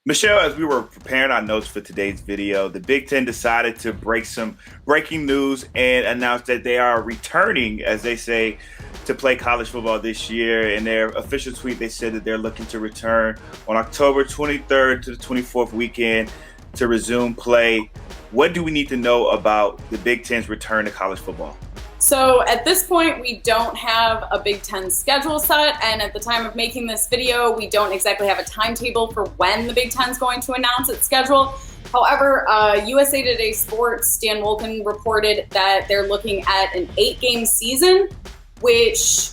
Michelle, as we were preparing our notes for today's video, the Big Ten decided to break some breaking news and announce that they are returning, as they say, to play college football this year. In their official tweet, they said that they're looking to return on October 23rd to the 24th weekend to resume play. What do we need to know about the Big Ten's return to college football? So at this point, we don't have a Big Ten schedule set, and at the time of making this video, we don't exactly have a timetable for when the Big Ten is going to announce its schedule. However, USA Today Sports, Dan Wolken reported that they're looking at an 8-game season, which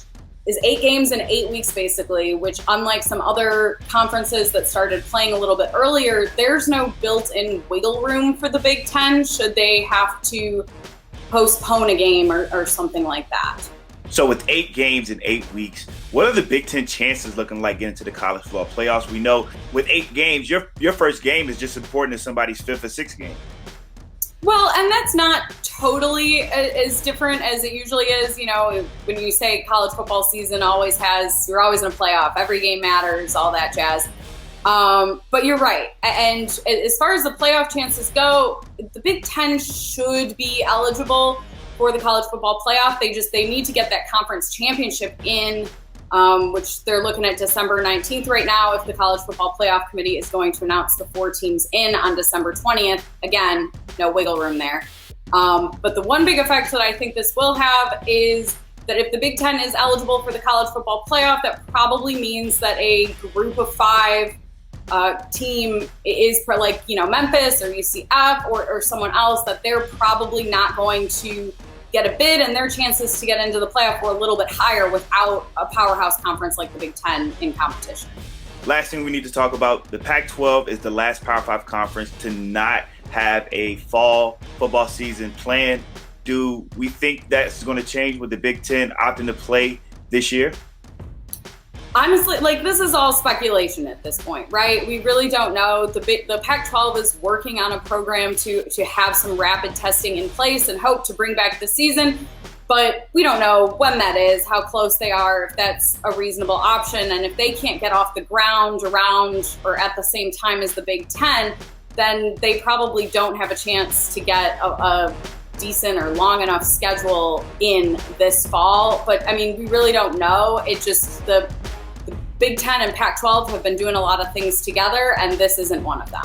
is 8 games in 8 weeks, basically, which unlike some other conferences that started playing a little bit earlier, there's no built-in wiggle room for the Big Ten should they have to postpone a game or something like that. So with 8 games in 8 weeks, what are the Big Ten chances looking like getting to the college football playoffs? We know with 8 games, your first game is just important as somebody's 5th or 6th game. Well, and that's not totally as different as it usually is. You know, when you say college football season you're always in a playoff. Every game matters, all that jazz. But you're right. And as far as the playoff chances go, the Big Ten should be eligible for the college football playoff. They need to get that conference championship in, which they're looking at December 19th right now if the college football playoff committee is going to announce the 4 teams in on December 20th. Again, no wiggle room there. But the one big effect that I think this will have is that if the Big Ten is eligible for the college football playoff, that probably means that a group of 5 team is for Memphis or UCF or someone else, that they're probably not going to get a bid, and their chances to get into the playoff were a little bit higher without a powerhouse conference like the Big Ten in competition. Last thing we need to talk about, the Pac-12 is the last Power 5 conference to not have a fall football season planned. Do we think that's going to change with the Big Ten opting to play this year? Honestly, this is all speculation at this point, right? We really don't know. The Pac-12 is working on a program to have some rapid testing in place and hope to bring back the season, but we don't know when that is, how close they are, if that's a reasonable option, and if they can't get off the ground around or at the same time as the Big Ten, then they probably don't have a chance to get a decent or long enough schedule in this fall. But I mean, we really don't know. It just the Big Ten and Pac-12 have been doing a lot of things together, and this isn't one of them.